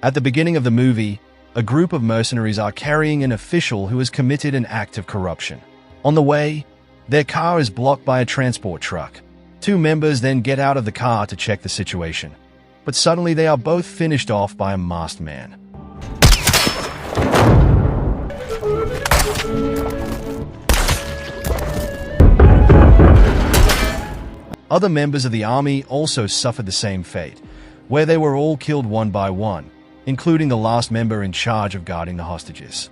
At the beginning of the movie, a group of mercenaries are carrying an official who has committed an act of corruption. On the way, their car is blocked by a transport truck. Two members then get out of the car to check the situation, but suddenly they are both finished off by a masked man. Other members of the army also suffered the same fate, where they were all killed one by one, including the last member in charge of guarding the hostages.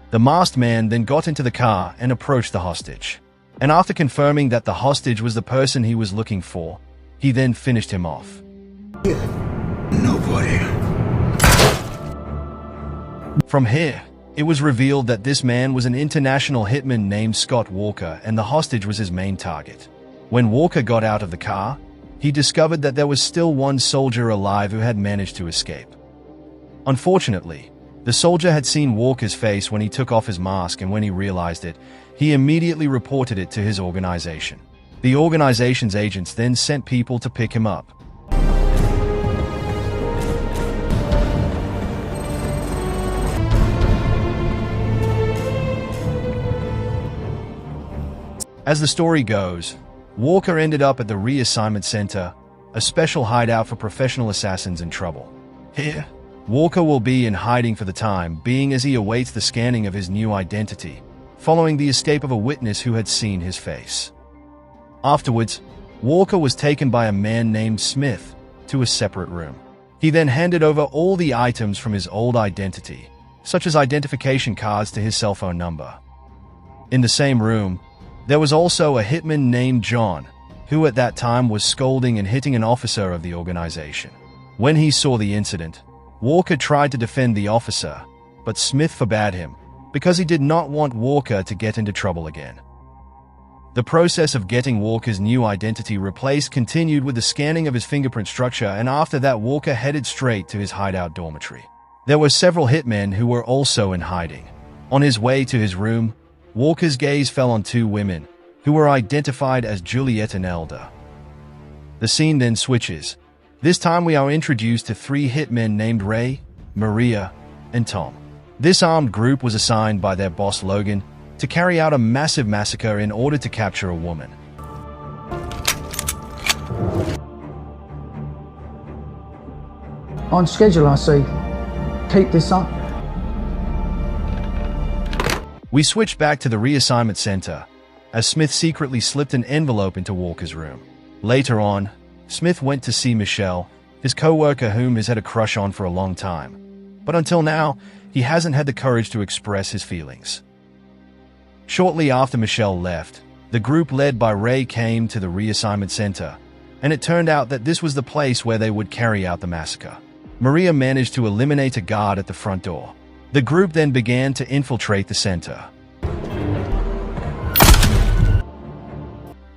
The masked man then got into the car and approached the hostage. And after confirming that the hostage was the person he was looking for, he then finished him off. Nobody. From here, it was revealed that this man was an international hitman named Scott Walker, and the hostage was his main target. When Walker got out of the car, he discovered that there was still one soldier alive who had managed to escape. Unfortunately, the soldier had seen Walker's face when he took off his mask, and when he realized it, he immediately reported it to his organization. The organization's agents then sent people to pick him up. As the story goes, Walker ended up at the Reassignment Center, a special hideout for professional assassins in trouble. Here, Walker will be in hiding for the time being as he awaits the scanning of his new identity, following the escape of a witness who had seen his face. Afterwards, Walker was taken by a man named Smith to a separate room. He then handed over all the items from his old identity, such as identification cards to his cell phone number. In the same room, there was also a hitman named John, who at that time was scolding and hitting an officer of the organization. When he saw the incident, Walker tried to defend the officer, but Smith forbade him because he did not want Walker to get into trouble again. The process of getting Walker's new identity replaced continued with the scanning of his fingerprint structure, and after that Walker headed straight to his hideout dormitory. There were several hitmen who were also in hiding. On his way to his room, Walker's gaze fell on two women, who were identified as Juliet and Elda. The scene then switches. This time we are introduced to three hitmen named Ray, Maria, and Tom. This armed group was assigned by their boss Logan to carry out a massive massacre in order to capture a woman. On schedule, I see. Keep this up. We switched back to the reassignment center, as Smith secretly slipped an envelope into Walker's room. Later on, Smith went to see Michelle, his co-worker whom he's had a crush on for a long time. But until now, he hasn't had the courage to express his feelings. Shortly after Michelle left, the group led by Ray came to the reassignment center, and it turned out that this was the place where they would carry out the massacre. Maria managed to eliminate a guard at the front door. The group then began to infiltrate the center.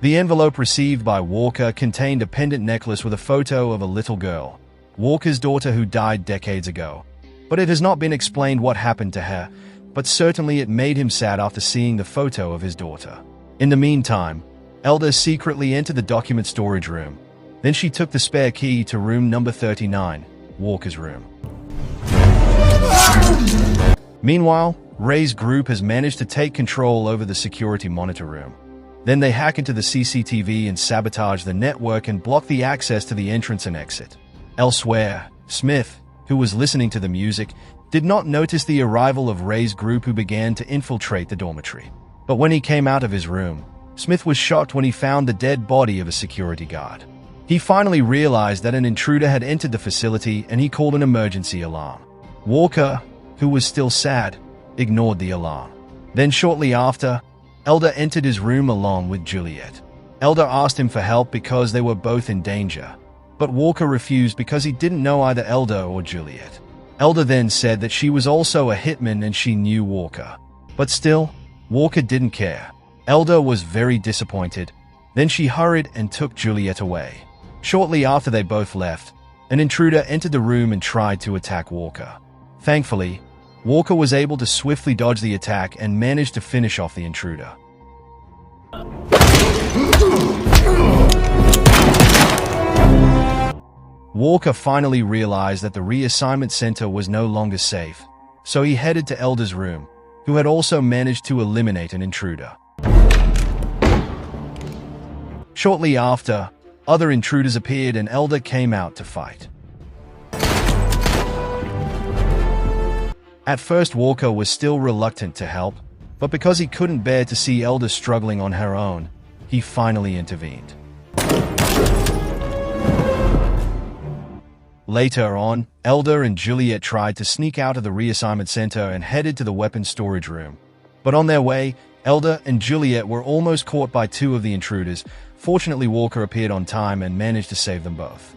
The envelope received by Walker contained a pendant necklace with a photo of a little girl, Walker's daughter who died decades ago. But it has not been explained what happened to her, but certainly it made him sad after seeing the photo of his daughter. In the meantime, Elda secretly entered the document storage room. Then she took the spare key to room number 39, Walker's room. Meanwhile, Ray's group has managed to take control over the security monitor room. Then they hack into the CCTV and sabotage the network and block the access to the entrance and exit. Elsewhere, Smith, who was listening to the music, did not notice the arrival of Ray's group, who began to infiltrate the dormitory. But when he came out of his room, Smith was shocked when he found the dead body of a security guard. He finally realized that an intruder had entered the facility, and he called an emergency alarm. Walker, who was still sad, ignored the alarm. Then shortly after, Elda entered his room along with Juliet. Elda asked him for help because they were both in danger, but Walker refused because he didn't know either Elda or Juliet. Elda then said that she was also a hitman and she knew Walker. But still, Walker didn't care. Elda was very disappointed. Then she hurried and took Juliet away. Shortly after they both left, an intruder entered the room and tried to attack Walker. Thankfully, Walker was able to swiftly dodge the attack and managed to finish off the intruder. Walker finally realized that the reassignment center was no longer safe, so he headed to Elder's room, who had also managed to eliminate an intruder. Shortly after, other intruders appeared and Elder came out to fight. At first, Walker was still reluctant to help, but because he couldn't bear to see Elder struggling on her own, he finally intervened. Later on, Elder and Juliet tried to sneak out of the reassignment center and headed to the weapons storage room. But on their way, Elder and Juliet were almost caught by two of the intruders. Fortunately, Walker appeared on time and managed to save them both.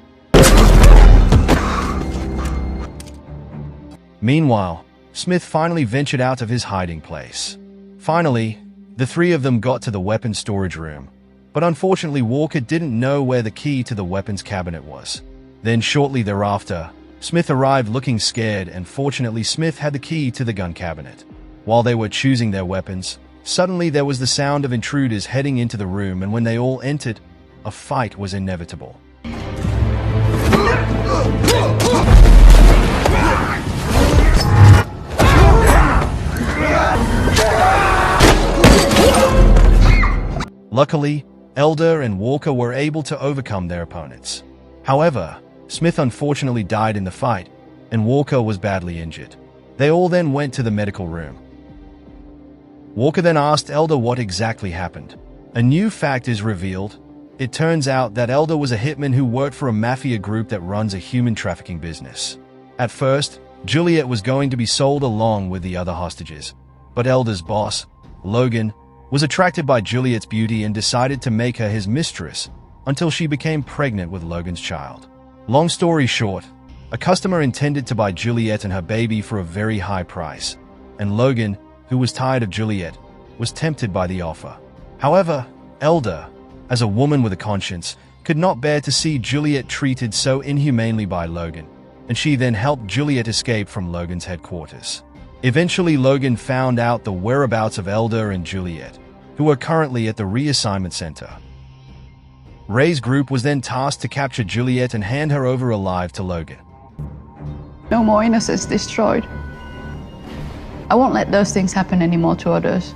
Meanwhile, Smith finally ventured out of his hiding place. Finally, the three of them got to the weapons storage room, but unfortunately Walker didn't know where the key to the weapons cabinet was. Then shortly thereafter, Smith arrived looking scared, and fortunately Smith had the key to the gun cabinet. While they were choosing their weapons, suddenly there was the sound of intruders heading into the room, and when they all entered, a fight was inevitable. Luckily, Elder and Walker were able to overcome their opponents. However, Smith unfortunately died in the fight, and Walker was badly injured. They all then went to the medical room. Walker then asked Elder what exactly happened. A new fact is revealed. It turns out that Elder was a hitman who worked for a mafia group that runs a human trafficking business. At first, Juliet was going to be sold along with the other hostages, but Elder's boss, Logan, was attracted by Juliet's beauty and decided to make her his mistress until she became pregnant with Logan's child. Long story short, a customer intended to buy Juliet and her baby for a very high price, and Logan, who was tired of Juliet, was tempted by the offer. However, Elder, as a woman with a conscience, could not bear to see Juliet treated so inhumanely by Logan, and she then helped Juliet escape from Logan's headquarters. Eventually, Logan found out the whereabouts of Elder and Juliet, who are currently at the reassignment center. Ray's group was then tasked to capture Juliet and hand her over alive to Logan. No more innocents destroyed. I won't let those things happen anymore to others.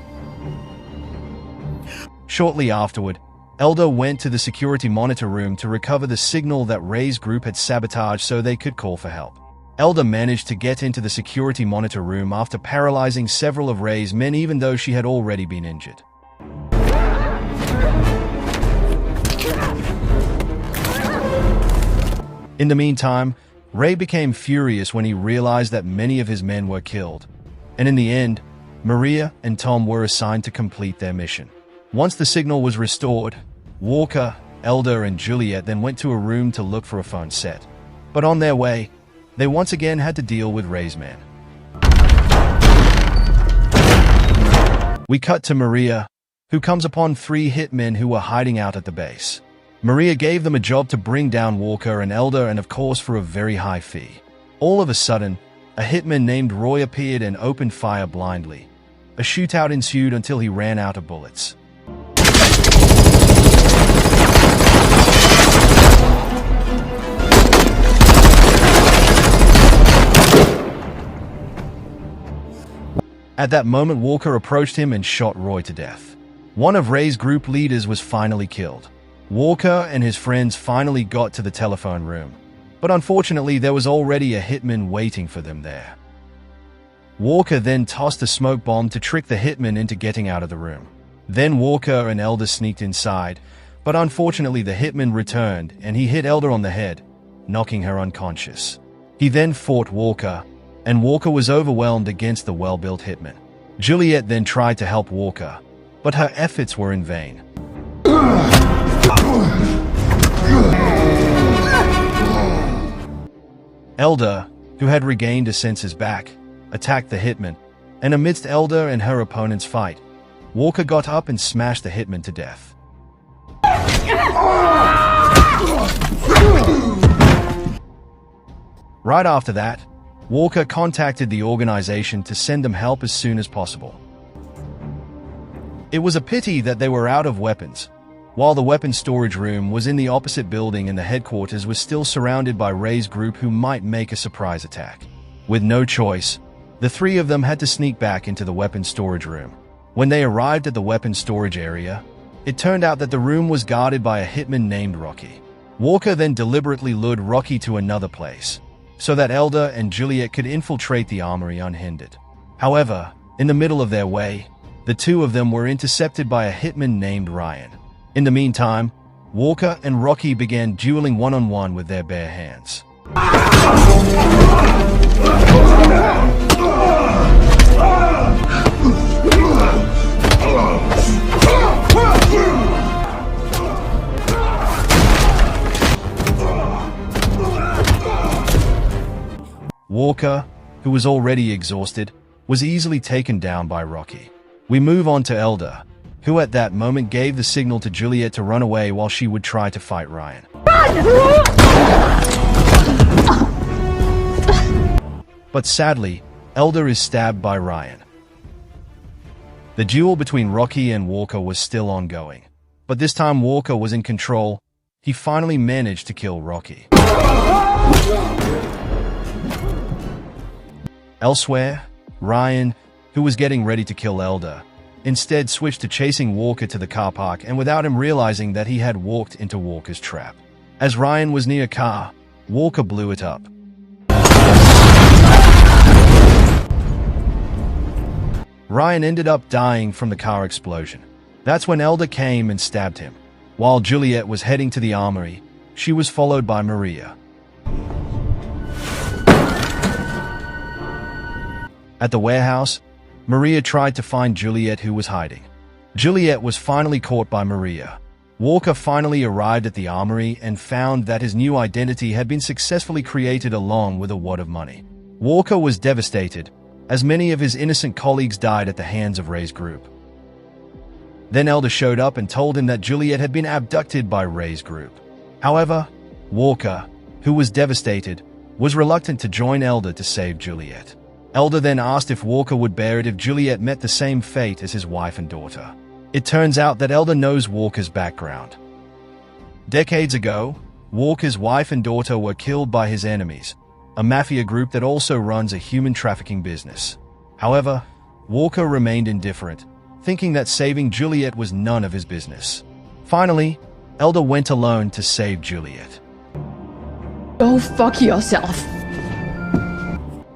Shortly afterward, Elder went to the security monitor room to recover the signal that Ray's group had sabotaged so they could call for help. Elder managed to get into the security monitor room after paralyzing several of Ray's men, even though she had already been injured. In the meantime, Ray became furious when he realized that many of his men were killed, and in the end, Maria and Tom were assigned to complete their mission. Once the signal was restored, Walker, Elder, and Juliet then went to a room to look for a phone set. But on their way, they once again had to deal with Ray's men. We cut to Maria, who comes upon three hitmen who were hiding out at the base. Maria gave them a job to bring down Walker and Elder, and of course for a very high fee. All of a sudden, a hitman named Roy appeared and opened fire blindly. A shootout ensued until he ran out of bullets. At that moment, Walker approached him and shot Roy to death. One of Ray's group leaders was finally killed. Walker and his friends finally got to the telephone room, but unfortunately there was already a hitman waiting for them there. Walker then tossed a smoke bomb to trick the hitman into getting out of the room. Then Walker and Elder sneaked inside, but unfortunately the hitman returned and he hit Elder on the head, knocking her unconscious. He then fought Walker, and Walker was overwhelmed against the well-built hitman. Juliet then tried to help Walker, but her efforts were in vain. Elder, who had regained his senses back, attacked the hitman, and amidst Elder and her opponent's fight, Walker got up and smashed the hitman to death. Right after that, Walker contacted the organization to send them help as soon as possible. It was a pity that they were out of weapons. While the weapons storage room was in the opposite building and the headquarters was still surrounded by Ray's group who might make a surprise attack. With no choice, the three of them had to sneak back into the weapons storage room. When they arrived at the weapons storage area, it turned out that the room was guarded by a hitman named Rocky. Walker then deliberately lured Rocky to another place, so that Elder and Juliet could infiltrate the armory unhindered. However, in the middle of their way, the two of them were intercepted by a hitman named Ryan. In the meantime, Walker and Rocky began dueling one-on-one with their bare hands. Walker, who was already exhausted, was easily taken down by Rocky. We move on to Elder, who at that moment gave the signal to Juliet to run away while she would try to fight Ryan. But sadly, Elder is stabbed by Ryan. The duel between Rocky and Walker was still ongoing, but this time Walker was in control. He finally managed to kill Rocky. Elsewhere, Ryan, who was getting ready to kill Elder, instead switched to chasing Walker to the car park and without him realizing that he had walked into Walker's trap. As Ryan was near a car, Walker blew it up. Ryan ended up dying from the car explosion. That's when Elder came and stabbed him. While Juliet was heading to the armory, she was followed by Maria. At the warehouse, Maria tried to find Juliet, who was hiding. Juliet was finally caught by Maria. Walker finally arrived at the armory and found that his new identity had been successfully created along with a wad of money. Walker was devastated, as many of his innocent colleagues died at the hands of Ray's group. Then Elder showed up and told him that Juliet had been abducted by Ray's group. However, Walker, who was devastated, was reluctant to join Elder to save Juliet. Elder then asked if Walker would bear it if Juliet met the same fate as his wife and daughter. It turns out that Elder knows Walker's background. Decades ago, Walker's wife and daughter were killed by his enemies, a mafia group that also runs a human trafficking business. However, Walker remained indifferent, thinking that saving Juliet was none of his business. Finally, Elder went alone to save Juliet. Go fuck yourself.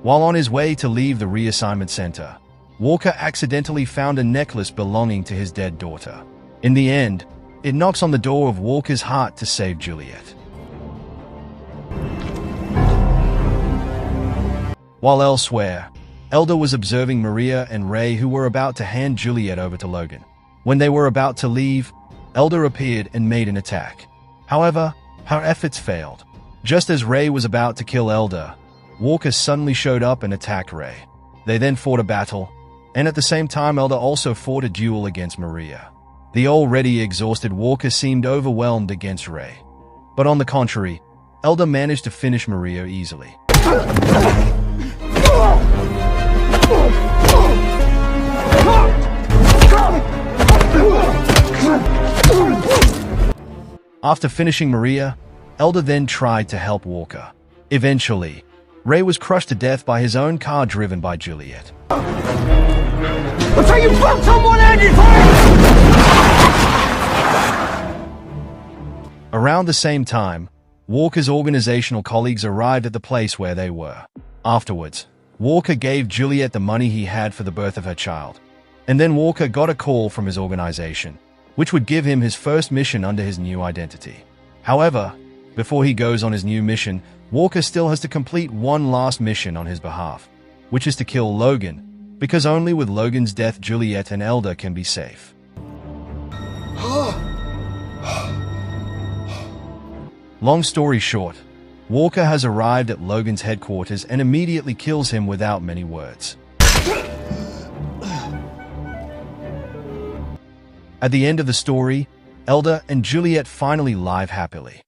While on his way to leave the reassignment center, Walker accidentally found a necklace belonging to his dead daughter. In the end, it knocks on the door of Walker's heart to save Juliet. While elsewhere, Elder was observing Maria and Ray, who were about to hand Juliet over to Logan. When they were about to leave, Elder appeared and made an attack. However, her efforts failed. Just as Ray was about to kill Elder, Walker suddenly showed up and attacked Ray. They then fought a battle, and at the same time Elder also fought a duel against Maria. The already exhausted Walker seemed overwhelmed against Ray. But on the contrary, Elder managed to finish Maria easily. After finishing Maria, Elder then tried to help Walker. Eventually, Ray was crushed to death by his own car driven by Juliet. That's how you fuck someone, Andy! Around the same time, Walker's organizational colleagues arrived at the place where they were. Afterwards, Walker gave Juliet the money he had for the birth of her child. And then Walker got a call from his organization, which would give him his first mission under his new identity. However, before he goes on his new mission, Walker still has to complete one last mission on his behalf, which is to kill Logan, because only with Logan's death Juliet and Elder can be safe. Long story short, Walker has arrived at Logan's headquarters and immediately kills him without many words. At the end of the story, Elder and Juliet finally live happily.